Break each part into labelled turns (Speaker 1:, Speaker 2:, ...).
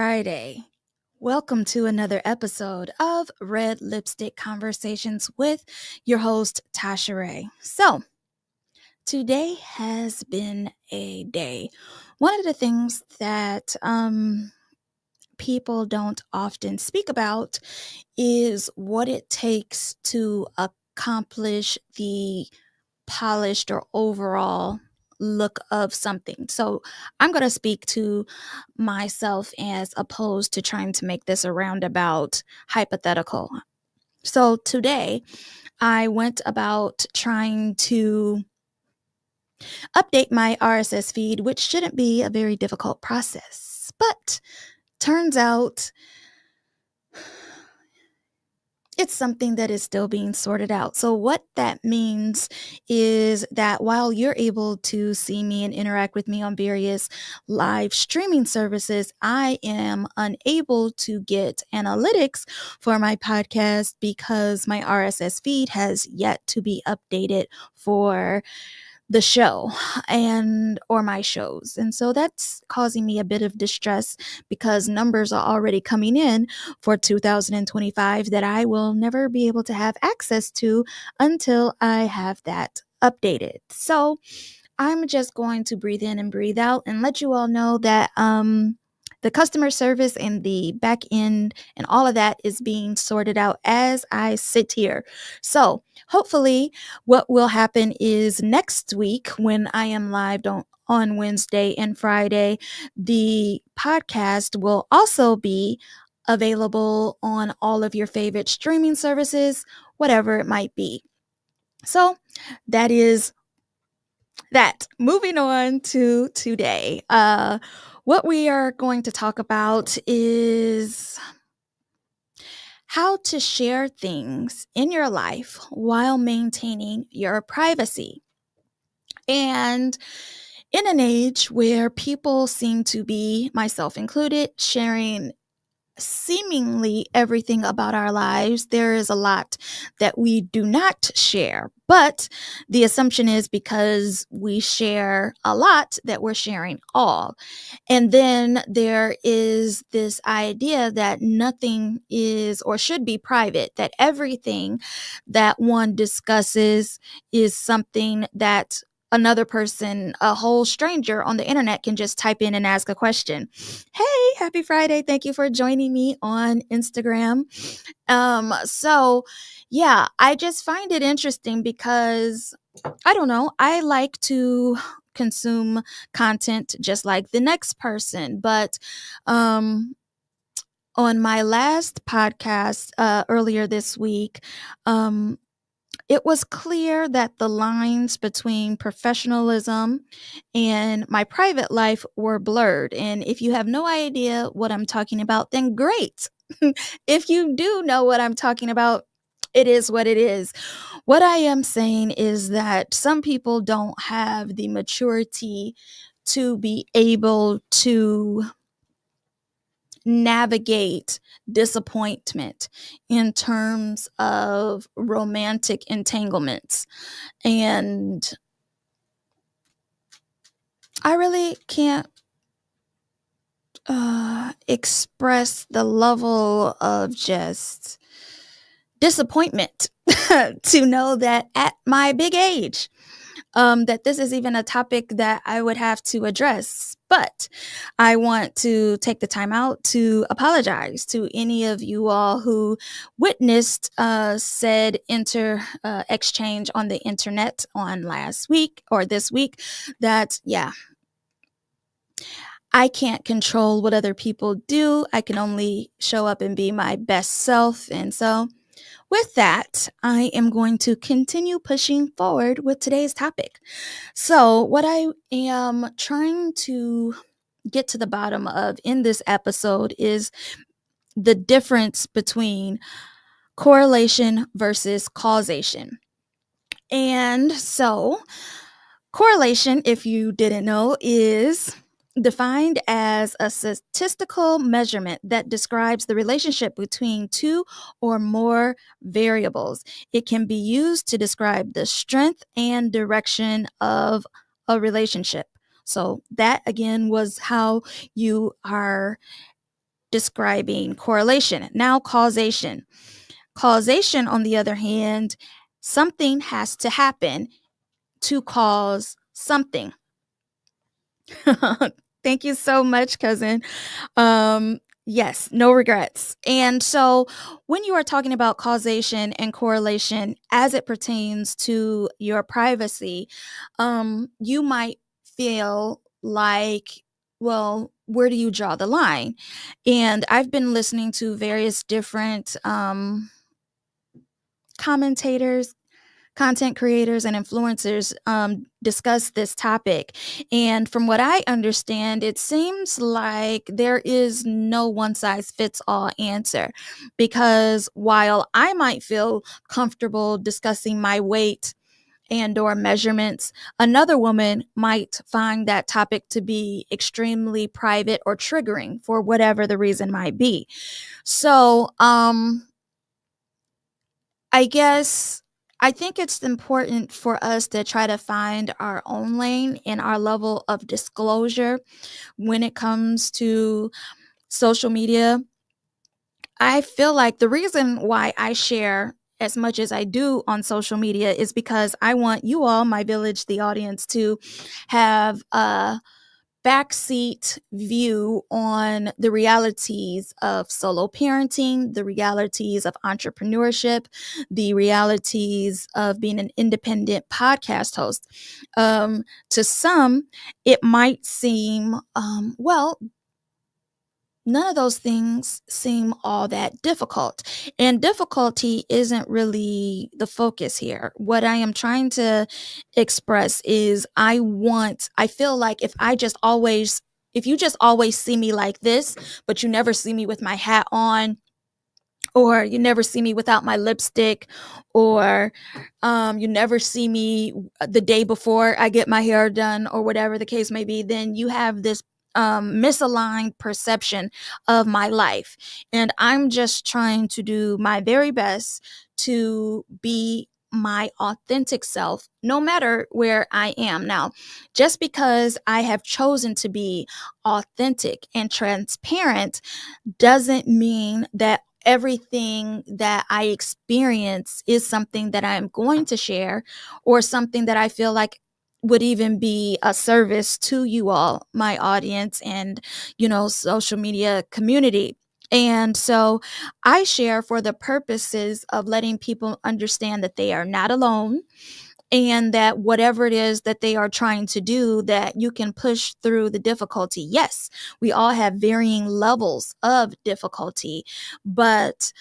Speaker 1: Friday. Welcome to another episode of Red Lipstick Conversations with your host, Tasha Ray. Today has been a day. One of the things that people don't often speak about is what it takes to accomplish the polished or overall look of something. So I'm going to speak to myself as opposed to trying to make this a roundabout hypothetical. So today I went about trying to update my RSS feed, which shouldn't be a very difficult process. But turns out it's something that is still being sorted out. So what that means is that while you're able to see me and interact with me on various live streaming services, I am unable to get analytics for my podcast because my RSS feed has yet to be updated for the show or my shows. And so that's causing me a bit of distress because numbers are already coming in for 2025 that I will never be able to have access to until I have that updated. So I'm just going to breathe in and breathe out and let you all know that the customer service and the back end and all of that is being sorted out as I sit here. So hopefully what will happen is next week when I am live on Wednesday and Friday, the podcast will also be available on all of your favorite streaming services, whatever it might be. So that is that. Moving on to today. What we are going to talk about is how to share things in your life while maintaining your privacy. And in an age where people seem to be, myself included, sharing seemingly everything about our lives, there is a lot that we do not share. But the assumption is because we share a lot that we're sharing all. And then there is this idea that nothing is or should be private, that everything that one discusses is something that another person, a whole stranger on the internet, can just type in and ask a question. Hey, happy Friday. Thank you for joining me on Instagram. So yeah, I just find it interesting because I don't know, I like to consume content just like the next person, but on my last podcast earlier this week, it was clear that the lines between professionalism and my private life were blurred. And if you have no idea what I'm talking about, then great. If you do know what I'm talking about, it is what it is. What I am saying is that some people don't have the maturity to be able to navigate disappointment in terms of romantic entanglements. And I really can't express the level of just disappointment to know that at my big age, that this is even a topic that I would have to address. But I want to take the time out to apologize to any of you all who witnessed said exchange on the internet on last week or this week. That, yeah, I can't control what other people do. I can only show up and be my best self. And so with that, I am going to continue pushing forward with today's topic. So, what I am trying to get to the bottom of in this episode is the difference between correlation versus causation. And so, correlation, if you didn't know, is defined as a statistical measurement that describes the relationship between two or more variables. It can be used to describe the strength and direction of a relationship. So that again was how you are describing correlation. Now, causation. Causation, on the other hand, something has to happen to cause something. Thank you so much, cousin. Yes, no regrets. And so when you are talking about causation and correlation as it pertains to your privacy, you might feel like, well, where do you draw the line? And I've been listening to various different commentators, content creators, and influencers discuss this topic. And from what I understand, it seems like there is no one size fits all answer. Because while I might feel comfortable discussing my weight and or measurements, another woman might find that topic to be extremely private or triggering for whatever the reason might be. So I guess I think it's important for us to try to find our own lane and our level of disclosure when it comes to social media. I feel like the reason why I share as much as I do on social media is because I want you all, my village, the audience, to have a backseat view on the realities of solo parenting, the realities of entrepreneurship, the realities of being an independent podcast host. To some, it might seem, well, none of those things seem all that difficult. And difficulty isn't really the focus here. What I am trying to express is I feel like if you just always see me like this, but you never see me with my hat on, or you never see me without my lipstick, or you never see me the day before I get my hair done, or whatever the case may be, then you have this misaligned perception of my life. And I'm just trying to do my very best to be my authentic self, no matter where I am. Now, just because I have chosen to be authentic and transparent doesn't mean that everything that I experience is something that I'm going to share, or something that I feel like would even be a service to you all, my audience, and, social media community. And so I share for the purposes of letting people understand that they are not alone, and that whatever it is that they are trying to do, that you can push through the difficulty. Yes, we all have varying levels of difficulty, but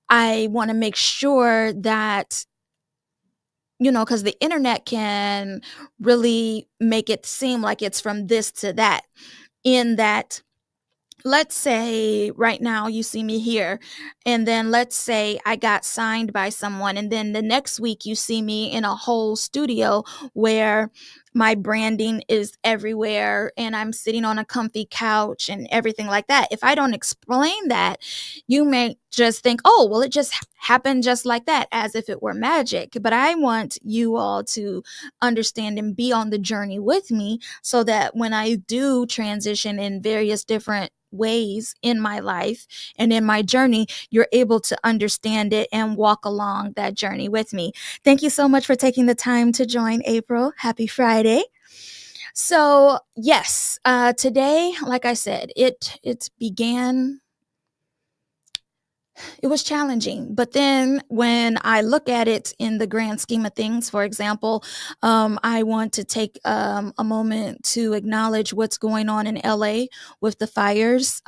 Speaker 1: I want to make sure that, because the internet can really make it seem like it's from this to that, in that, let's say right now you see me here, and then let's say I got signed by someone, and then the next week you see me in a whole studio where my branding is everywhere and I'm sitting on a comfy couch and everything like that. If I don't explain that, you may just think, oh, well, it just happened just like that, as if it were magic. But I want you all to understand and be on the journey with me, so that when I do transition in various different ways in my life and in my journey, you're able to understand it and walk along that journey with me. Thank you so much for taking the time to join, April. Happy Friday. So yes, today, like I said, it began, it was challenging. But then when I look at it in the grand scheme of things, for example, I want to take a moment to acknowledge what's going on in LA with the fires.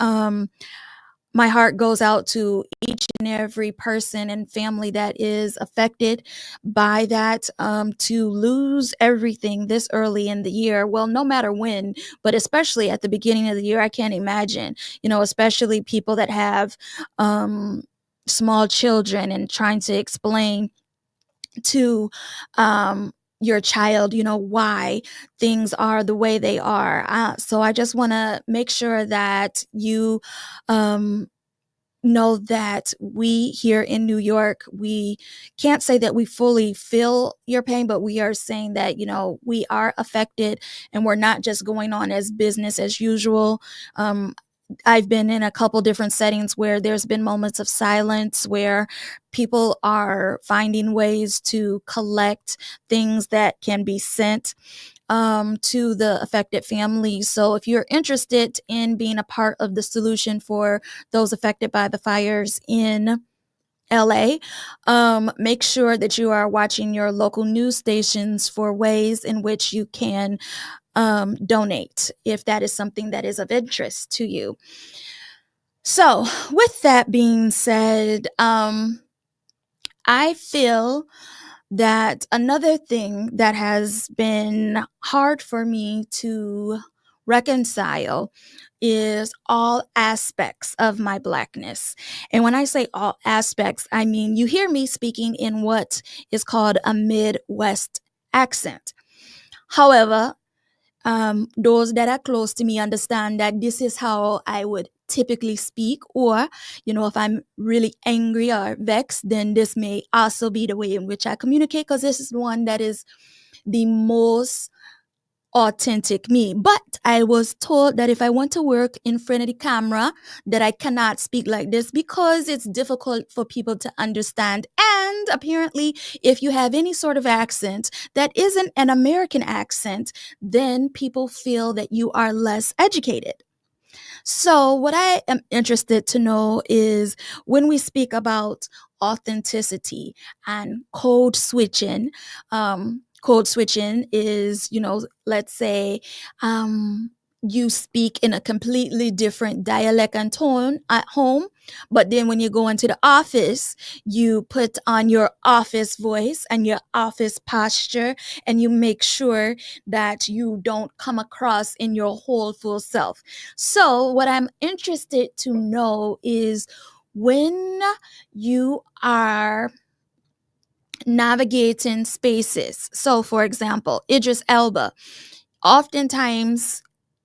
Speaker 1: My heart goes out to each and every person and family that is affected by that. To lose everything this early in the year, well, no matter when, but especially at the beginning of the year, I can't imagine, especially people that have small children, and trying to explain to your child, why things are the way they are. So I just want to make sure that you um, know that we here in New York, we can't say that we fully feel your pain, but we are saying that, we are affected, and we're not just going on as business as usual. I've been in a couple different settings where there's been moments of silence where people are finding ways to collect things that can be sent to the affected families. So if you're interested in being a part of the solution for those affected by the fires in LA, make sure that you are watching your local news stations for ways in which you can donate if that is something that is of interest to you. So, with that being said, I feel that another thing that has been hard for me to reconcile is all aspects of my Blackness. And when I say all aspects, I mean you hear me speaking in what is called a Midwest accent. However, those that are close to me understand that this is how I would typically speak, or if I'm really angry or vexed, then this may also be the way in which I communicate, because this is the one that is the most authentic me. But I was told that if I want to work in front of the camera, that I cannot speak like this because it's difficult for people to understand. And apparently, if you have any sort of accent that isn't an American accent, then people feel that you are less educated. So, what I am interested to know is when we speak about authenticity and code switching is, let's say, you speak in a completely different dialect and tone at home, but then when you go into the office, you put on your office voice and your office posture, and you make sure that you don't come across in your whole full self. So, what I'm interested to know is when you are navigating spaces. So, for example, Idris Elba, oftentimes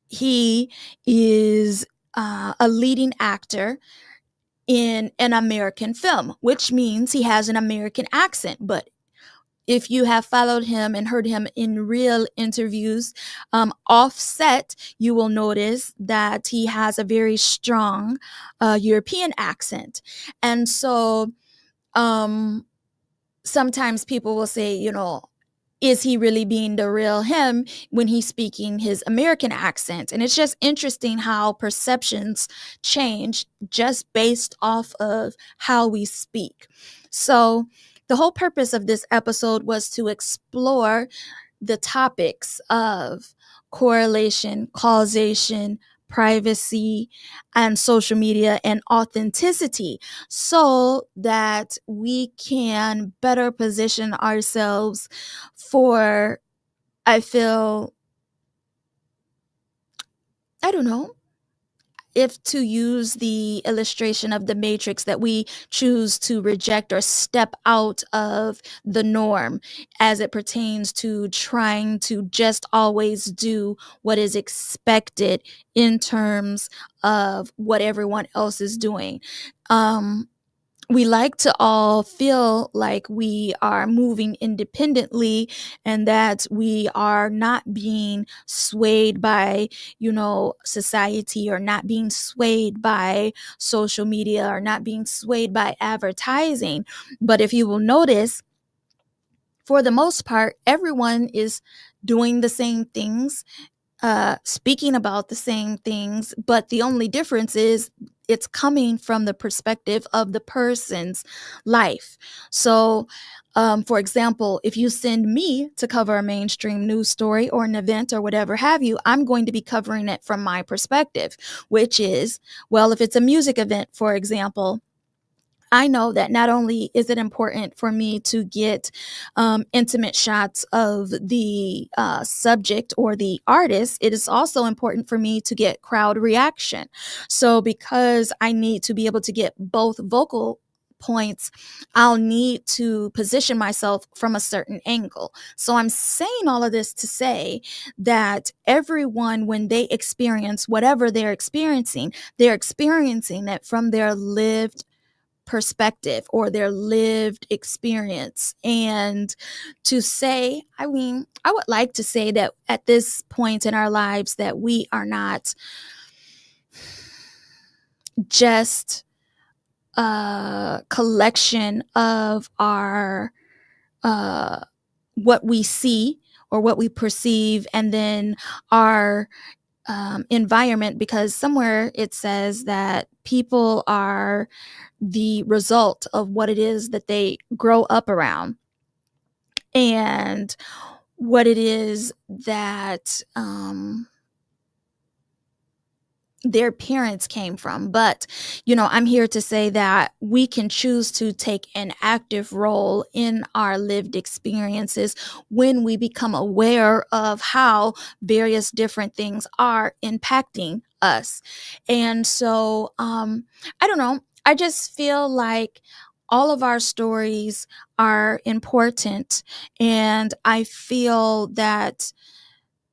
Speaker 1: he is a leading actor in an American film, which means he has an American accent. But if you have followed him and heard him in real interviews offset, you will notice that he has a very strong European accent. And so um, sometimes people will say, is he really being the real him when he's speaking his American accent? And it's just interesting how perceptions change just based off of how we speak. So, the whole purpose of this episode was to explore the topics of correlation, causation, privacy, and social media and authenticity so that we can better position ourselves for, I feel, I don't know, if to use the illustration of the matrix, that we choose to reject or step out of the norm as it pertains to trying to just always do what is expected in terms of what everyone else is doing. We like to all feel like we are moving independently and that we are not being swayed by, society, or not being swayed by social media, or not being swayed by advertising. But if you will notice, for the most part, everyone is doing the same things, speaking about the same things, but the only difference is it's coming from the perspective of the person's life. So, for example, if you send me to cover a mainstream news story or an event or whatever have you, I'm going to be covering it from my perspective, which is, well, if it's a music event, for example, I know that not only is it important for me to get intimate shots of the subject or the artist, it is also important for me to get crowd reaction. So, because I need to be able to get both vocal points, I'll need to position myself from a certain angle. So, I'm saying all of this to say that everyone, when they experience whatever they're experiencing it from their lived perspective or their lived experience. And to say, I mean, I would like to say that at this point in our lives that we are not just a collection of our uh, what we see or what we perceive, and then our environment, because somewhere it says that people are the result of what it is that they grow up around, and what it is that their parents came from. But, I'm here to say that we can choose to take an active role in our lived experiences when we become aware of how various different things are impacting us. And so, I don't know. I just feel like all of our stories are important. And I feel that,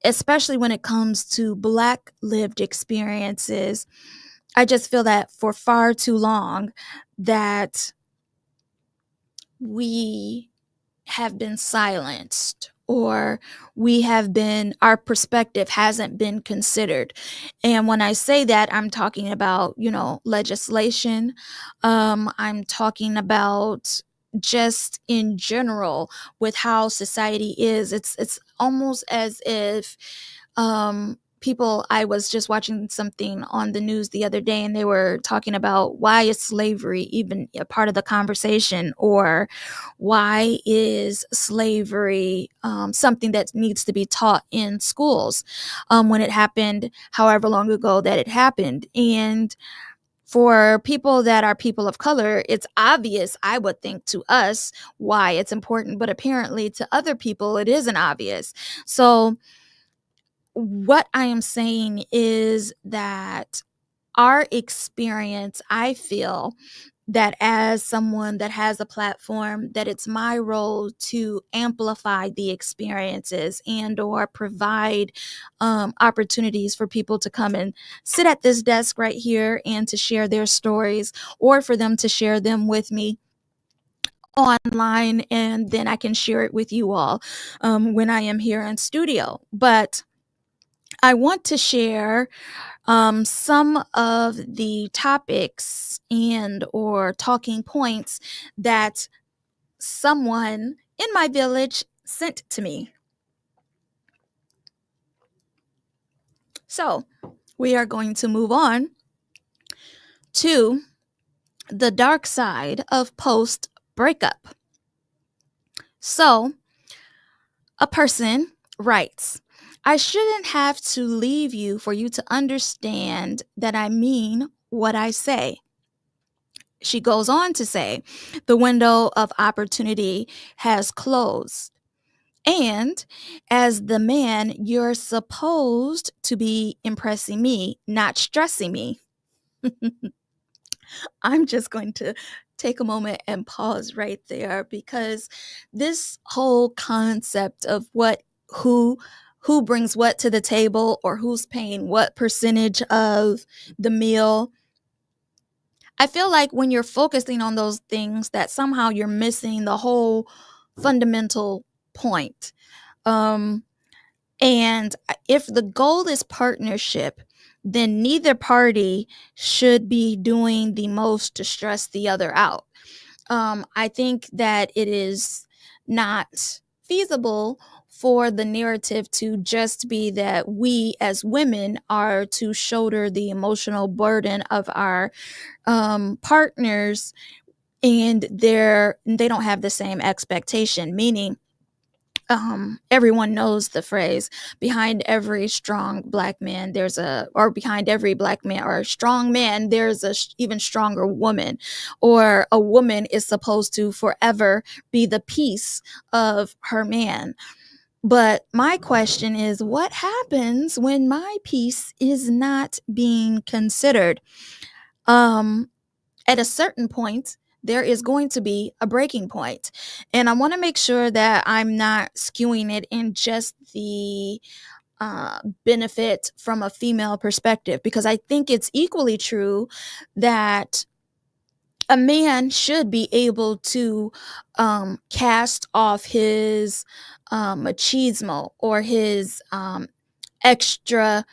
Speaker 1: especially when it comes to Black lived experiences, I just feel that for far too long that we have been silenced, or our perspective hasn't been considered. And when I say that, I'm talking about, legislation. I'm talking about just in general with how society is. It's almost as if people I was just watching something on the news the other day, and they were talking about why is slavery even a part of the conversation, or why is slavery something that needs to be taught in schools when it happened however long ago that it happened. And for people that are people of color, it's obvious, I would think, to us why it's important, but apparently to other people it isn't obvious. So what I am saying is that our experience, I feel that as someone that has a platform, that it's my role to amplify the experiences and or provide opportunities for people to come and sit at this desk right here and to share their stories, or for them to share them with me online, and then I can share it with you all when I am here in studio. But I want to share some of the topics and or talking points that someone in my village sent to me. So we are going to move on to the dark side of post breakup. So a person writes, I shouldn't have to leave you for you to understand that I mean what I say. She goes on to say, the window of opportunity has closed. And as the man, you're supposed to be impressing me, not stressing me. I'm just going to take a moment and pause right there, because this whole concept of who brings what to the table, or who's paying what percentage of the meal, I feel like when you're focusing on those things, that somehow you're missing the whole fundamental point. Um, and if the goal is partnership, then neither party should be doing the most to stress the other out. I think that it is not feasible for the narrative to just be that we as women are to shoulder the emotional burden of our partners, and they don't have the same expectation, meaning everyone knows the phrase, behind every strong black man or behind every black man or strong man there's a even stronger woman, or a woman is supposed to forever be the piece of her man. But my question is, what happens when my piece is not being considered? um at a certain point, there is going to be a breaking point. And I want to make sure that I'm not skewing it in just the benefit from a female perspective, because I think it's equally true that a man should be able to cast off his machismo, or his extra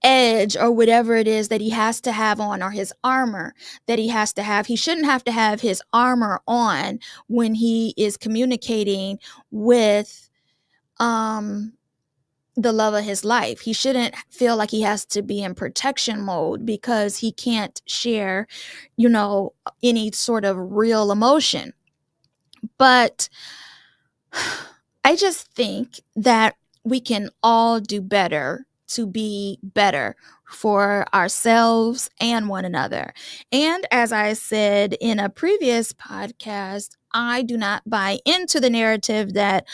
Speaker 1: edge or whatever it is that he has to have on, or his armor that he has to have. He shouldn't have to have his armor on when he is communicating with um the love of his life. He shouldn't feel like he has to be in protection mode because he can't share, you know, any sort of real emotion. But I just think that we can all do better to be better for ourselves and one another. And as I said in a previous podcast, I do not buy into the narrative that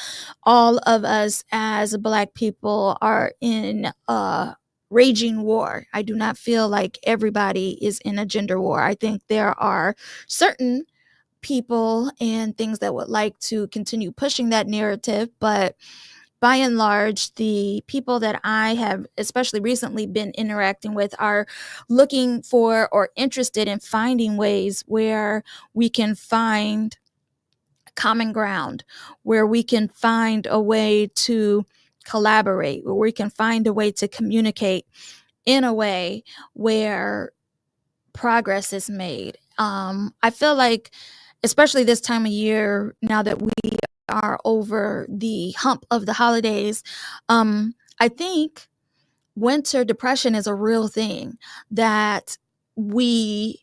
Speaker 1: all of us as Black people are in a raging war. I do not feel like everybody is in a gender war. I think there are certain people and things that would like to continue pushing that narrative, but by and large, the people that I have especially recently been interacting with are looking for or interested in finding ways where we can find common ground, where we can find a way to collaborate, where we can find a way to communicate in a way where progress is made. I feel like, especially this time of year, now that we are over the hump of the holidays, I think winter depression is a real thing that we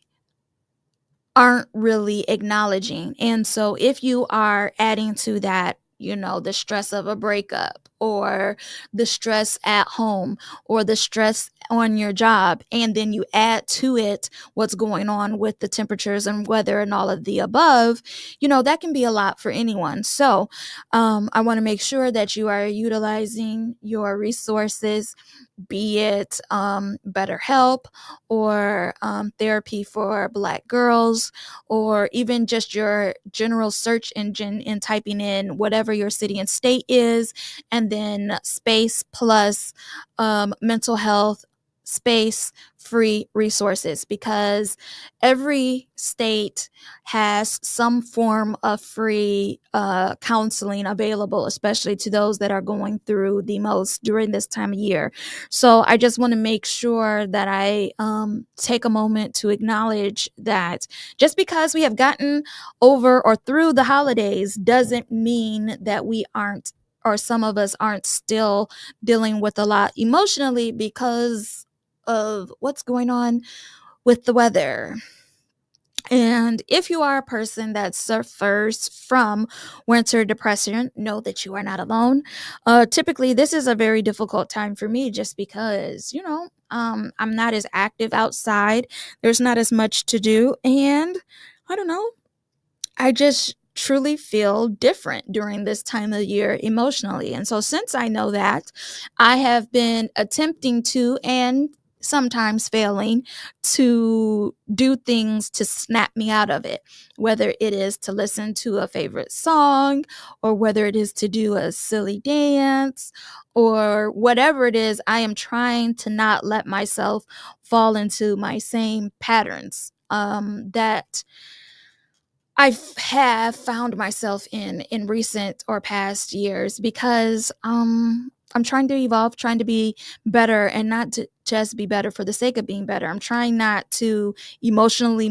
Speaker 1: aren't really acknowledging. And so if you are adding to that, you know, the stress of a breakup or the stress at home or the stress on your job, and then you add to it what's going on with the temperatures and weather and all of the above, you know, that can be a lot for anyone. So I want to make sure that you are utilizing your resources, be it BetterHelp or therapy for Black girls, or even just your general search engine and typing in whatever your city and state is, and then space plus mental health space free resources, because every state has some form of free counseling available, especially to those that are going through the most during this time of year. So I just want to make sure that I take a moment to acknowledge that just because we have gotten over or through the holidays doesn't mean that we aren't, or some of us aren't still dealing with a lot emotionally because of what's going on with the weather. And if you are a person that suffers from winter depression, know that you are not alone. Typically, this is a very difficult time for me just because, you know, I'm not as active outside. There's not as much to do. And I don't know, I just truly feel different during this time of year emotionally. And so, since I know that, I have been attempting to, and sometimes failing to, do things to snap me out of it, whether it is to listen to a favorite song, or whether it is to do a silly dance, or whatever it is. I am trying to not let myself fall into my same patterns that have found myself in recent or past years, because I'm trying to evolve, trying to be better, and not to just be better for the sake of being better. I'm trying not to emotionally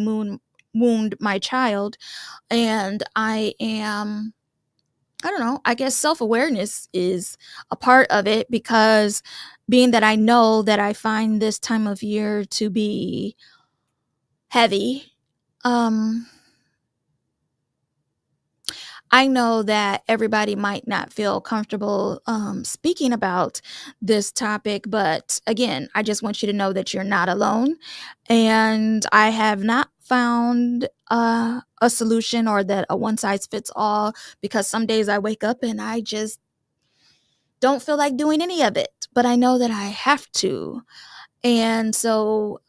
Speaker 1: wound my child, and I don't know, I guess self-awareness is a part of it, because being that I know that I find this time of year to be heavy, um I know that everybody might not feel comfortable speaking about this topic, but again, I just want you to know that you're not alone. And I have not found a solution, or that a one size fits all, because some days I wake up and I just don't feel like doing any of it, but I know that I have to. And so,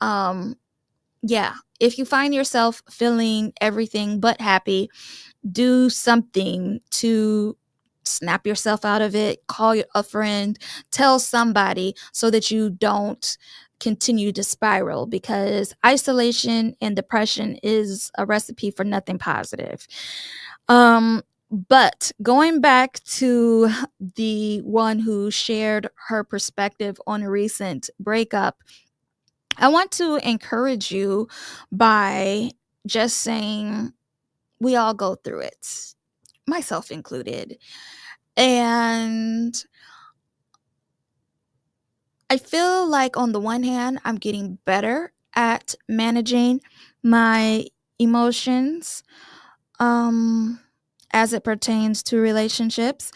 Speaker 1: yeah, if you find yourself feeling everything but happy, do something to snap yourself out of it. Call a friend, tell somebody, so that you don't continue to spiral, because isolation and depression is a recipe for nothing positive. But going back to the one who shared her perspective on a recent breakup, I want to encourage you by just saying we all go through it, myself included. And I feel like on the one hand, I'm getting better at managing my emotions um as it pertains to relationships.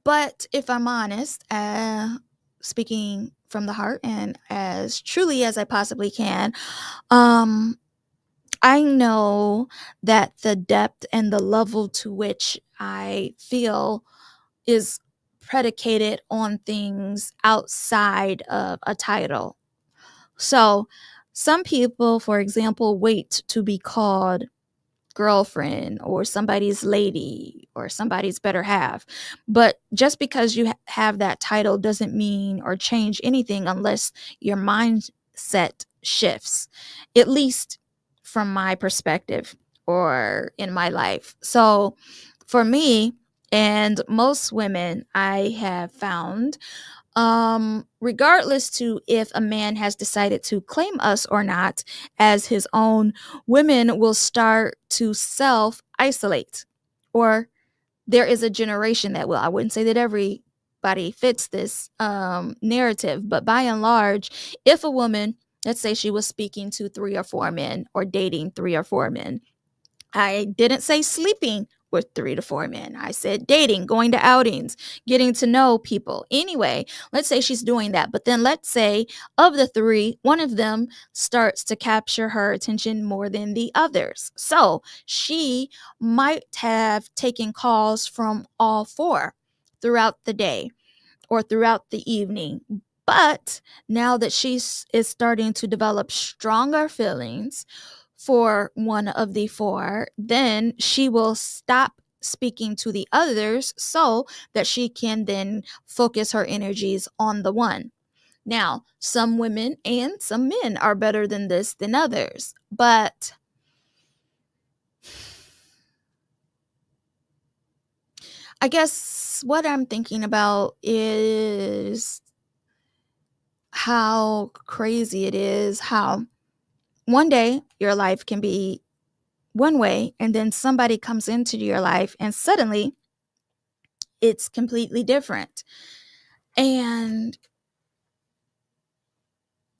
Speaker 1: But if I'm honest, speaking from the heart and as truly as I possibly can, um I know that the depth and the level to which I feel is predicated on things outside of a title. So, some people, for example, wait to be called girlfriend or somebody's lady or somebody's better half. But just because you have that title doesn't mean or change anything unless your mindset shifts, at least from my perspective or in my life. So for me, and most women I have found, regardless to if a man has decided to claim us or not as his own, women will start to self isolate. Or there is a generation that will. I wouldn't say that everybody fits this narrative, but by and large, if a woman, let's say she was speaking to 3 or 4 men or dating 3 or 4 men, I didn't say sleeping with 3 to 4 men. I said dating, going to outings, getting to know people. Anyway, let's say she's doing that. But then let's say of the three, one of them starts to capture her attention more than the others. So she might have taken calls from all four throughout the day or throughout the evening. But now that is starting to develop stronger feelings for one of the four, then she will stop speaking to the others so that she can then focus her energies on the one. Now, some women and some men are better than this than others, but I guess what I'm thinking about is how crazy it is how one day your life can be one way and then somebody comes into your life and suddenly it's completely different. And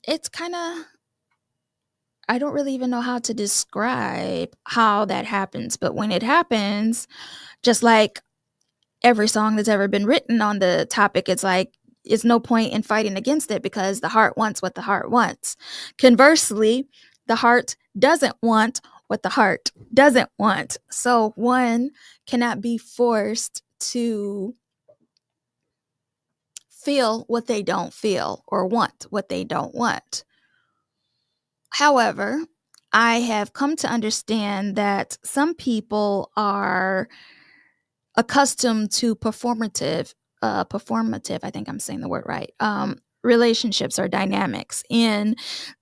Speaker 1: it's kind of, I don't really even know how to describe how that happens, but when it happens, just like every song that's ever been written on the topic, it's like it's no point in fighting against it because the heart wants what the heart wants. Conversely, the heart doesn't want what the heart doesn't want. So one cannot be forced to feel what they don't feel or want what they don't want. However, I have come to understand that some people are accustomed to performative, I think I'm saying the word right, relationships or dynamics, in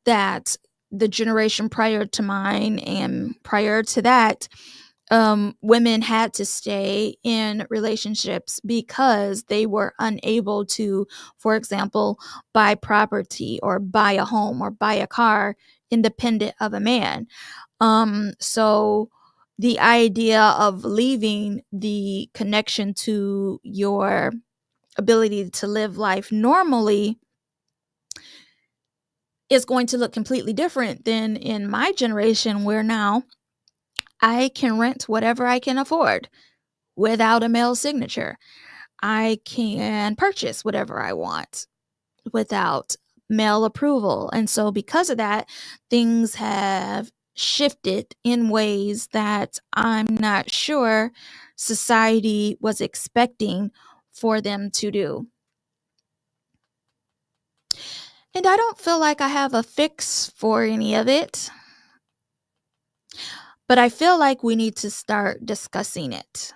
Speaker 1: that the generation prior to mine and prior to that, women had to stay in relationships because they were unable to, for example, buy property or buy a home or buy a car independent of a man. So the idea of leaving the connection to your ability to live life normally is going to look completely different than in my generation, where now I can rent whatever I can afford without a male signature. I can purchase whatever I want without male approval. And so, because of that, things have shifted in ways that I'm not sure society was expecting for them to do. And I don't feel like I have a fix for any of it, but I feel like we need to start discussing it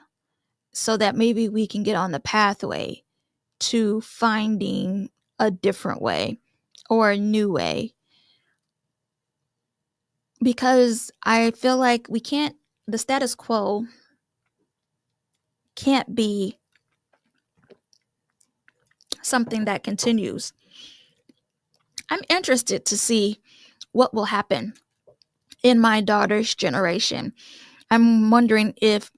Speaker 1: so that maybe we can get on the pathway to finding a different way or a new way. because I feel like the status quo can't be something that continues. I'm interested to see what will happen in my daughter's generation. I'm wondering if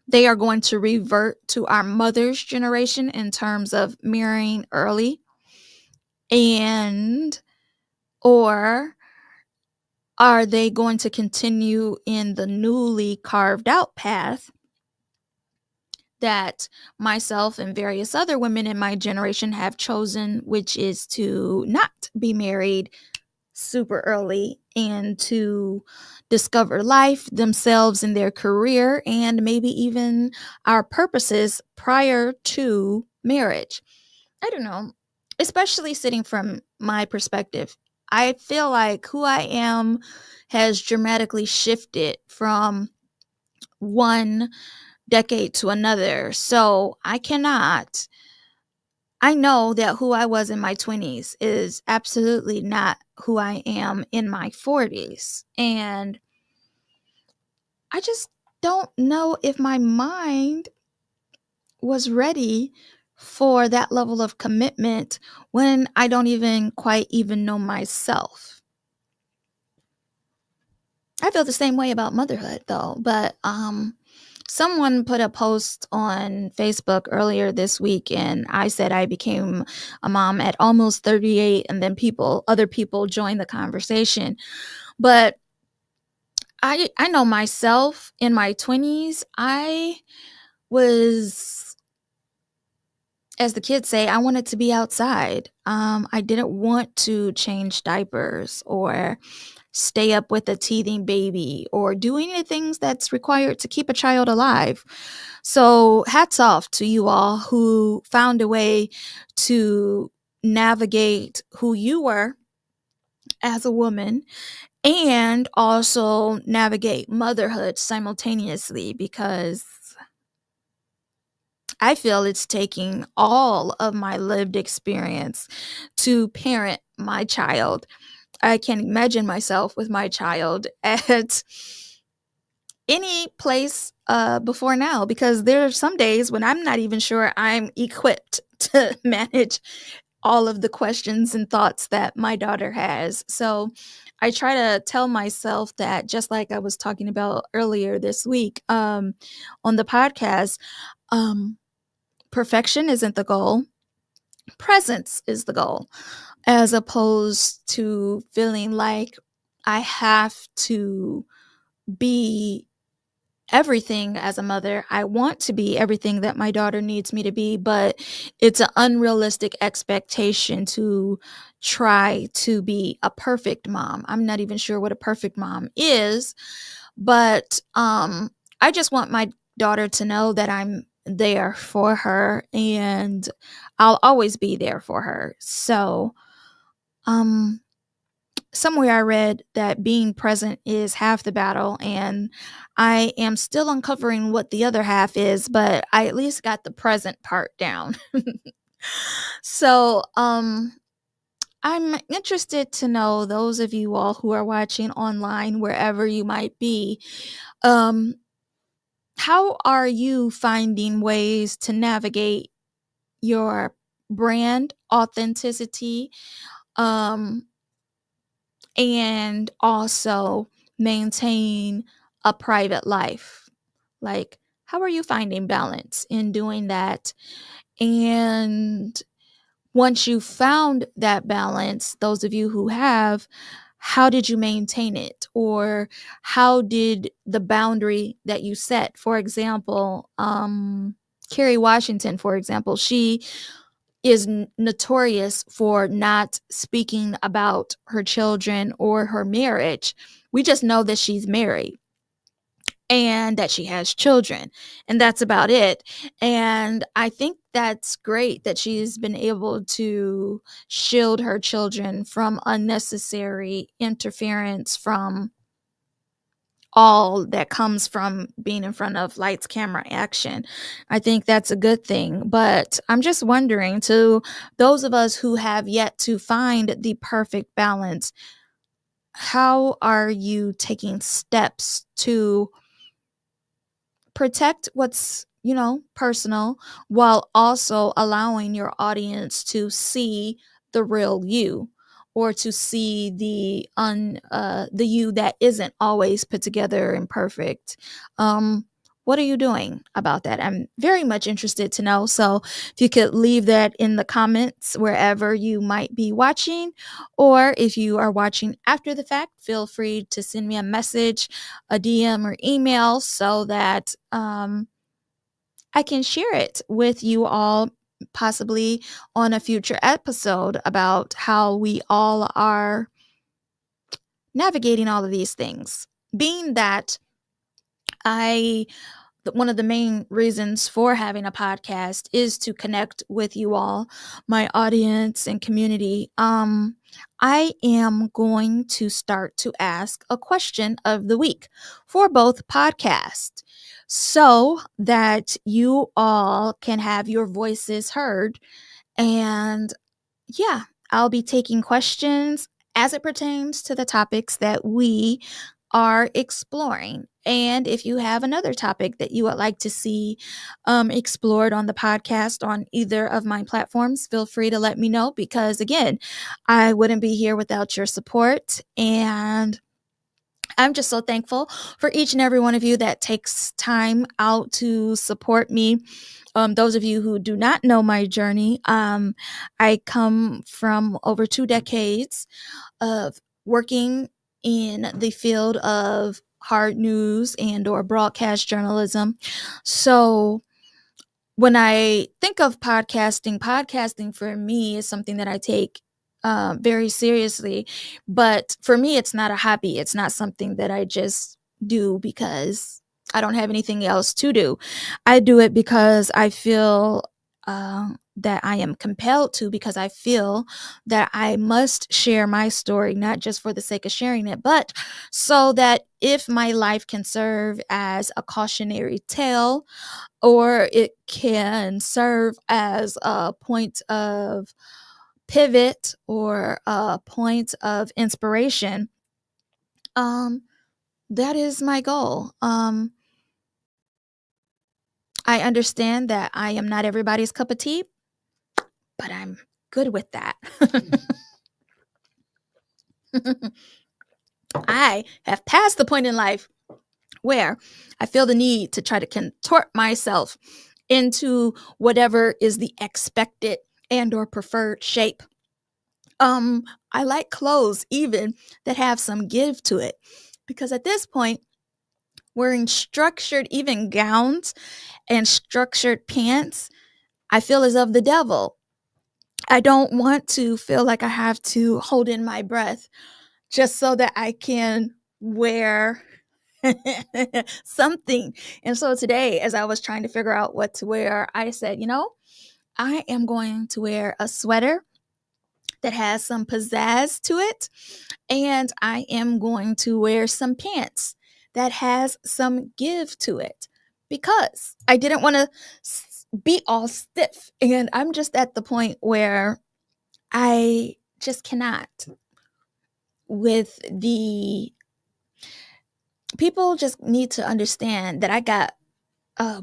Speaker 1: they are going to revert to our mother's generation in terms of marrying early, and or are they going to continue in the newly carved out path that myself and various other women in my generation have chosen, which is to not be married super early and to discover life, themselves, and their career, and maybe even our purposes prior to marriage. I don't know, especially sitting from my perspective. I feel like who I am has dramatically shifted from one decade to another. So I know that who I was in my 20s is absolutely not who I am in my 40s. And I just don't know if my mind was ready for that level of commitment when I don't even quite even know myself. I feel the same way about motherhood though, but someone put a post on Facebook earlier this week, and I said I became a mom at almost 38, and then other people joined the conversation. But I know myself in my 20s, I was, as the kids say, I wanted to be outside. I didn't want to change diapers or stay up with a teething baby or do any of the things that's required to keep a child alive. So, hats off to you all who found a way to navigate who you were as a woman and also navigate motherhood simultaneously, because I feel it's taking all of my lived experience to parent my child. I can't imagine myself with my child at any place before now, because there are some days when I'm not even sure I'm equipped to manage all of the questions and thoughts that my daughter has. So I try to tell myself that, just like I was talking about earlier this week on the podcast, um, perfection isn't the goal, presence is the goal, as opposed to feeling like I have to be everything as a mother. I want to be everything that my daughter needs me to be, but it's an unrealistic expectation to try to be a perfect mom. I'm not even sure what a perfect mom is, but I just want my daughter to know that I'm there for her and I'll always be there for her. So, um somewhere I read that being present is half the battle, and I am still uncovering what the other half is, but I at least got the present part down. So, I'm interested to know, those of you all who are watching online, wherever you might be, um, how are you finding ways to navigate your brand authenticity? Um, and also maintain a private life. Like, how are you finding balance in doing that? And once you found that balance, those of you who have, how did you maintain it? Or how did the boundary that you set, for example, Kerry Washington, for example, she is notorious for not speaking about her children or her marriage. We just know that she's married and that she has children, and that's about it. And I think that's great that she's been able to shield her children from unnecessary interference from all that comes from being in front of lights, camera, action. I think that's a good thing. But I'm just wondering, to those of us who have yet to find the perfect balance, how are you taking steps to protect what's, personal, while also allowing your audience to see the real you, or to see the you that isn't always put together and perfect. um what are you doing about that? I'm very much interested to know. So if you could leave that in the comments wherever you might be watching, or if you are watching after the fact, feel free to send me a message, a DM, or email, so that I can share it with you all, possibly on a future episode, about how we all are navigating all of these things. Being that I one of the main reasons for having a podcast is to connect with you all, my audience and community. I am going to start to ask a question of the week for both podcasts, so that you all can have your voices heard. And yeah, I'll be taking questions as it pertains to the topics that we are exploring. And if you have another topic that you would like to see explored on the podcast on either of my platforms, feel free to let me know, because again, I wouldn't be here without your support. And I'm just so thankful for each and every one of you that takes time out to support me. Those of you who do not know my journey, I come from over 2 decades of working in the field of hard news and or broadcast journalism. So when I think of podcasting for me is something that I take very seriously. But for me, it's not a hobby. It's not something that I just do because I don't have anything else to do. I do it because I feel that I am compelled to, because I feel that I must share my story, not just for the sake of sharing it, but so that if my life can serve as a cautionary tale, or it can serve as a point of pivot or a point of inspiration, um, that is my goal. I understand that I am not everybody's cup of tea, but I'm good with that. I have passed the point in life where I feel the need to try to contort myself into whatever is the expected and or preferred shape. I like clothes even that have some give to it, because at this point, wearing structured even gowns and structured pants, I feel is of the devil. I don't want to feel like I have to hold in my breath just so that I can wear something. And so today, as I was trying to figure out what to wear, I said, I am going to wear a sweater that has some pizzazz to it, and I am going to wear some pants that has some give to it, because I didn't want to be all stiff. And I'm just at the point where I just cannot, with the people just need to understand that I got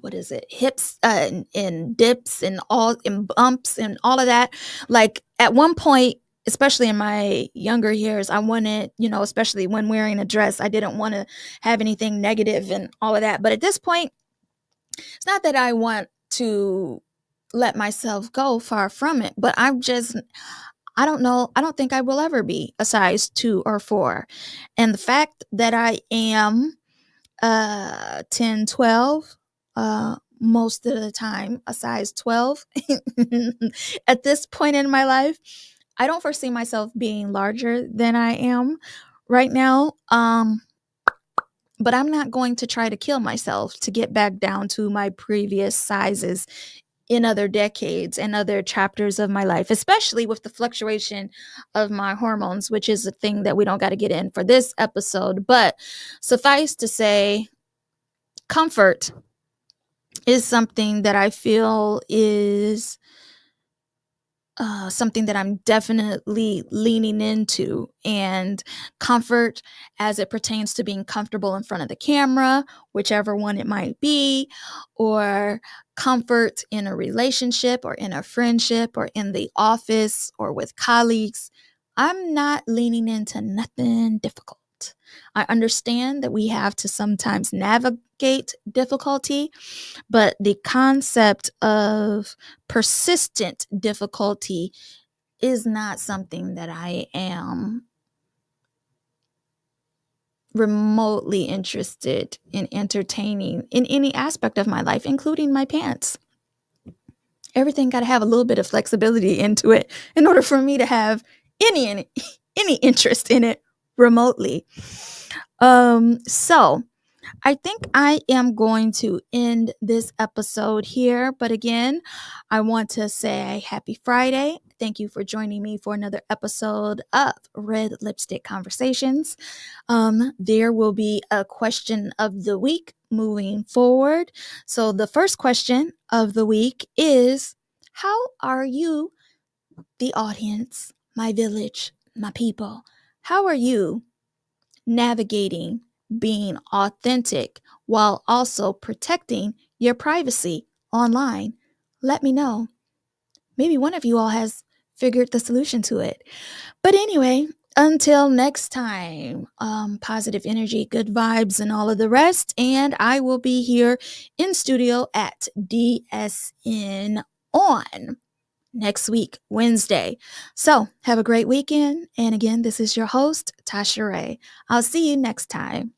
Speaker 1: what is it, hips and dips and all and bumps and all of that. Like at one point, especially in my younger years, I wanted, especially when wearing a dress, I didn't want to have anything negative and all of that. But at this point, it's not that I want to let myself go, far from it, but I don't know, I don't think I will ever be a size 2 or 4. And the fact that I am 10, 12, most of the time a size 12 at this point in my life, I don't foresee myself being larger than I am right now. But I'm not going to try to kill myself to get back down to my previous sizes in other decades and other chapters of my life, especially with the fluctuation of my hormones, which is a thing that we don't got to get in for this episode. But suffice to say, comfort is something that I feel is something that I'm definitely leaning into, and comfort as it pertains to being comfortable in front of the camera, whichever one it might be, or comfort in a relationship or in a friendship or in the office or with colleagues. I'm not leaning into nothing difficult. I understand that we have to sometimes navigate difficulty, but the concept of persistent difficulty is not something that I am remotely interested in entertaining in any aspect of my life, including my pants. Everything got to have a little bit of flexibility into it in order for me to have any any interest in it remotely. So I think I am going to end this episode here. But again, I want to say happy Friday. Thank you for joining me for another episode of Red Lipstick Conversations. There will be a question of the week moving forward. So the first question of the week is, how are you, the audience, my village, my people? How are you navigating being authentic while also protecting your privacy online? Let me know. Maybe one of you all has figured the solution to it. But anyway, until next time, positive energy, good vibes, and all of the rest. And I will be here in studio at DSN on next week, Wednesday. So have a great weekend. And again, this is your host, Tasha Ray. I'll see you next time.